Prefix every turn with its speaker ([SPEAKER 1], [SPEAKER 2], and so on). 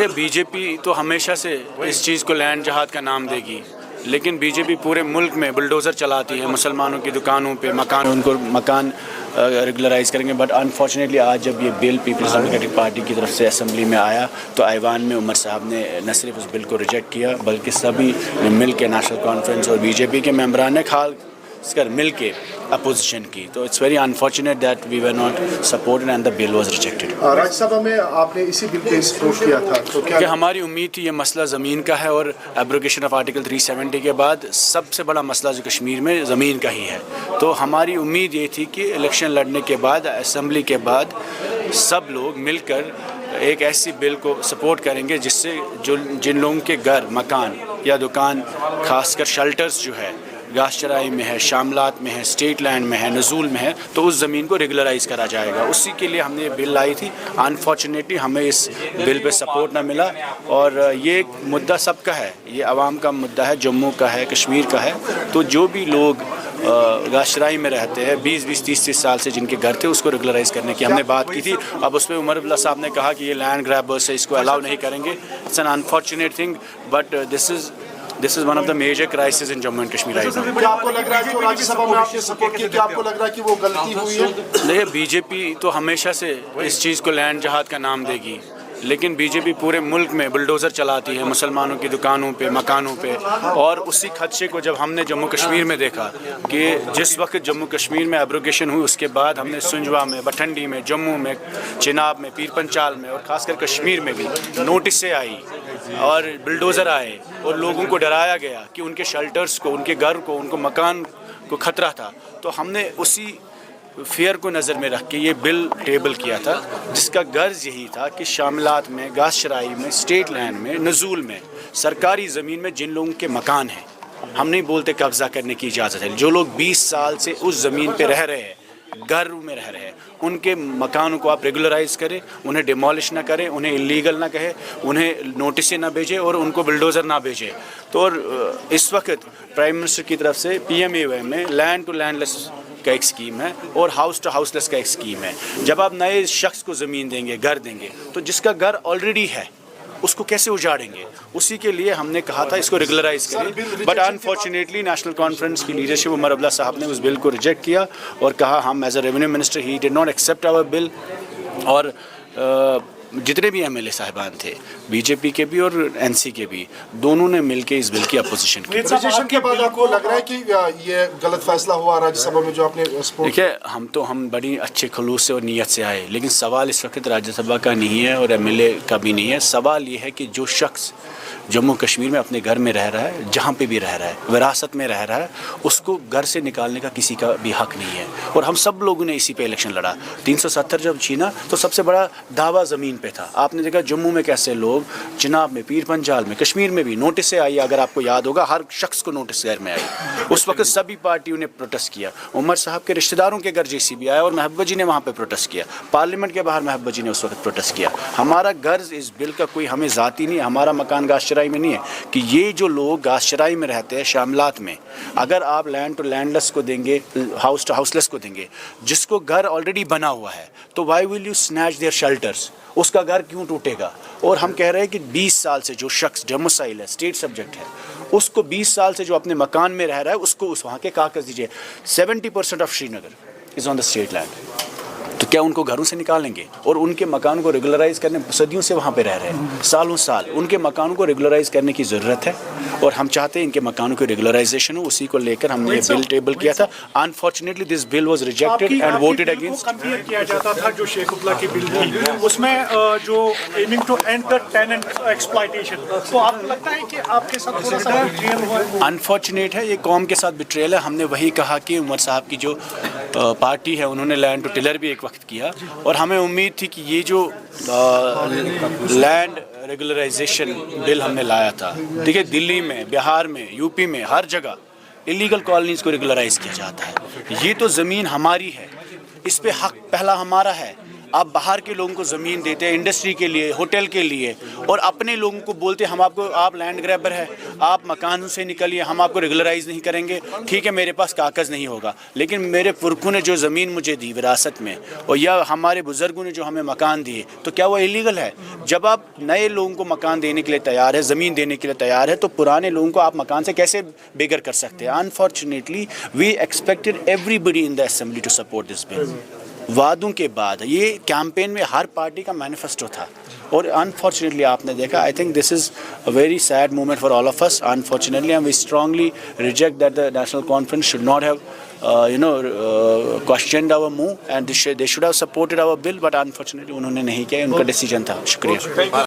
[SPEAKER 1] देखिए B J P तो हमेशा से इस चीज़ को लैंड जहाद का नाम देगी, लेकिन बी जे पी पूरे मुल्क में बुलडोज़र चलाती है, मुसलमानों की दुकानों पे मकान, उनको मकान रेगुलराइज करेंगे। बट अनफॉर्चुनेटली आज जब ये बिल पीपल्स डेमोक्रेटिक पार्टी की तरफ से असेंबली में आया तो ऐवान में उमर साहब ने न सिर्फ उस बिल को रिजेक्ट किया बल्कि सभी ने मिल के नेशनल कॉन्फ्रेंस और बी जे पी के मेंबरान ने खास कर मिल के अपोजिशन की। तो it's very unfortunate that we were not supported and the bill was rejected.
[SPEAKER 2] Rajya Sabha में आपने इसी बिल पे सपोर्ट किया था, तो क्या
[SPEAKER 1] हमारी उम्मीद थी ये मसला ज़मीन का है और एब्रोगेशन ऑफ आर्टिकल 370 के बाद सबसे बड़ा मसला जो कश्मीर में ज़मीन का ही है। तो हमारी उम्मीद ये थी कि इलेक्शन लड़ने के बाद असेंबली के बाद सब लोग मिलकर एक ऐसी बिल को सपोर्ट करेंगे जिससे जो जिन लोगों के घर, मकान या दुकान, खासकर शेल्टर्स जो है गाश चराई में है, शामलात में है, स्टेट लैंड में है, नज़ूल में है, तो उस ज़मीन को रेगुलराइज़ करा जाएगा। उसी के लिए हमने ये बिल लाई थी। अनफॉर्चुनेटली हमें इस बिल पे सपोर्ट ना मिला और ये मुद्दा सबका है, ये आवाम का मुद्दा है, जम्मू का है, कश्मीर का है। तो जो भी लोग गाश चराई में रहते हैं 20-20, 30-30 साल से जिनके घर थे उसको रेगुलराइज़ करने की हमने बात की थी। अब उस पर उमर अब्दुल्ला साहब ने कहा कि ये लैंड ग्रैबर्स है, इसको अलाउ नहीं करेंगे। It's an unfortunate thing but this is one of the major crisis in Jammu and Kashmir right now.
[SPEAKER 2] क्या आपको लग रहा है कि राज्यसभा में आपने सपोर्ट किया, क्या आपको लग रहा है कि वो गलती हुई है?
[SPEAKER 1] देखिए बीजेपी तो हमेशा से इस चीज़ को लैंड जहाद का नाम देगी, लेकिन बीजेपी पूरे मुल्क में बुलडोज़र चलाती है, मुसलमानों की दुकानों पे, मकानों पे। और उसी खदशे को जब हमने जम्मू कश्मीर में देखा कि जिस वक्त जम्मू कश्मीर में एब्रोगेशन हुई उसके बाद हमने सुंजवा में, बठंडी में, जम्मू में, चिनाब में, पीर पंचाल में और ख़ासकर कश्मीर में भी नोटिसें आई और बुलडोज़र आए और लोगों को डराया गया कि उनके शेल्टर्स को, उनके घर को, उनको मकान को ख़तरा था। तो हमने उसी फेयर को नज़र में रख के ये बिल टेबल किया था जिसका गर्ज यही था कि शामिलात में, गाश चराई में, स्टेट लैंड में, नज़ूल में, सरकारी ज़मीन में जिन लोगों के मकान हैं, हम नहीं बोलते कब्ज़ा करने की इजाज़त है, जो लोग 20 साल से उस ज़मीन पे रह रहे हैं, घर में रह रहे हैं, उनके मकानों को आप रेगुलराइज़ करें, उन्हें डिमोलिश ना करें, उन्हें इलीगल ना कहे, उन्हें नोटिसें ना भेजें और उनको बुलडोज़र ना भेजें। तो और इस वक्त प्राइम मिनिस्टर की तरफ से PMAY में लैंड टू लैंडलेस का एक स्कीम है और हाउस टू हाउसलेस का एक स्कीम है। जब आप नए शख्स को ज़मीन देंगे, घर देंगे, तो जिसका घर ऑलरेडी है उसको कैसे उजाड़ेंगे? उसी के लिए हमने कहा था इसको रेगुलराइज करें। बट अनफॉर्चुनेटली नेशनल कॉन्फ्रेंस की लीडरशिप उमर अब्दुल्ला साहब ने उस बिल को रिजेक्ट किया और कहा हम as a revenue minister he did not accept our bill. और जितने भी MLA साहिबान थे, बीजेपी के भी और NC के भी, दोनों ने मिलकर इस बिल की अपोजिशन की।
[SPEAKER 2] रिजेक्शन के बाद आपको लग रहा है कि ये गलत फैसला हुआ राज्यसभा में जो आपने सपोर्ट?
[SPEAKER 1] देखिए हम बड़ी अच्छे खलूस से और नीयत से आए, लेकिन सवाल इस वक्त राज्यसभा का नहीं है और MLA का भी नहीं है। सवाल ये है कि जो शख्स जम्मू कश्मीर में अपने घर में रह रहा है, जहाँ पे भी रह रहा है, विरासत में रह रहा है, उसको घर से निकालने का किसी का भी हक नहीं है। और हम सब लोगों ने इसी पे इलेक्शन लड़ा। 370 जब छीना तो सबसे बड़ा दावा ज़मीन पे था। आपने देखा जम्मू में कैसे लोग, चिनाब में, पीर पंजाल में, कश्मीर में भी नोटिस आई, अगर आपको याद होगा हर शख्स को नोटिस घर में आई। उस वक्त सभी पार्टियों ने प्रोटेस्ट किया। उमर साहब के रिश्तेदारों के घर JCB आया और महबूबा जी ने वहाँ पर प्रोटेस्ट किया। पार्लियामेंट के बाहर महबूबा जी ने उस वक्त प्रोटेस्ट किया। हमारा गर्ज इस बिल का कोई हमें ज़ाती नहीं है, हमारा मकान गाश चराई में नहीं है कि ये जो लोग गाश चराई में रहते हैं, शामलात में, अगर आप लैंड टू लैंडलेस को देंगे, हाउस टू हाउसलेस को देंगे, जिसको घर ऑलरेडी बना हुआ है, तो why will you snatch their shelters? उसका घर क्यों टूटेगा? और हम कह रहे हैं कि 20 साल से जो शख्स डोमिसाइल है, स्टेट सब्जेक्ट है, उसको 20 साल से जो अपने मकान में रह रहा है उसको उस वहाँ के कागज़ दीजिए। 70% of Srinagar is on the state land. तो क्या उनको घरों से निकालेंगे? और उनके मकान को रेगुलराइज करने, सदियों से वहाँ पे रह रहे हैं, सालों साल, उनके मकानों को रेगुलराइज करने की ज़रूरत है और हम चाहते हैं इनके मकानों की रेगुलराइजेशन हो। उसी को लेकर हमने ये बिल टेबल किया था। Unfortunately this bill was rejected and voted against.
[SPEAKER 3] Compare किया जाता था जो शेख अब्दुल्ला की बिल थी, उसमें जो aiming to end the tenant exploitation, तो आपको लगता है कि आपके साथ थोड़ा सा बिट्रेयल हुआ है?
[SPEAKER 1] अनफॉर्चुनेट है, ये कौम के साथ बिट्रेयल है। हमने वही कहा कि उमर साहब की जो पार्टी है उन्होंने लैंड टू टिलर भी एक वक्त किया और हमें उम्मीद थी कि ये जो लैंड रेगुलराइजेशन बिल हमने लाया था, देखिए दिल्ली में, बिहार में, यूपी में, हर जगह इलीगल कॉलोनीज़ को रेगुलराइज किया जाता है। ये तो ज़मीन हमारी है, इस पे हक पहला हमारा है। आप बाहर के लोगों को ज़मीन देते हैं इंडस्ट्री के लिए, होटल के लिए, और अपने लोगों को बोलते हैं हम आपको, आप लैंड ग्रैबर है, آپ مکانوں سے نکلیے, ہم آپ کو ریگولرائز نہیں کریں گے, ٹھیک ہے میرے پاس کاغذ نہیں ہوگا, لیکن میرے پرکھوں نے جو زمین مجھے دی وراثت میں, اور یا ہمارے بزرگوں نے جو ہمیں مکان دیے, تو کیا وہ ایلیگل ہے؟ جب آپ نئے لوگوں کو مکان دینے کے لیے تیار ہے, زمین دینے کے لیے تیار ہے, تو پرانے لوگوں کو آپ مکان سے کیسے بےگر کر سکتے ہیں؟ Unfortunately we expected everybody in the assembly to support this bill. وعدوں کے بعد یہ کیمپین میں ہر پارٹی کا مینیفیسٹو تھا, اور انفارچونیٹلی آپ نے دیکھا, I think this is a very sad moment for all of us. Unfortunately and we strongly reject that the National Conference should not have questioned our move, and they should have supported our bill, but unfortunately انہوں نے نہیں کیا, ان کا decision تھا. شکریہ.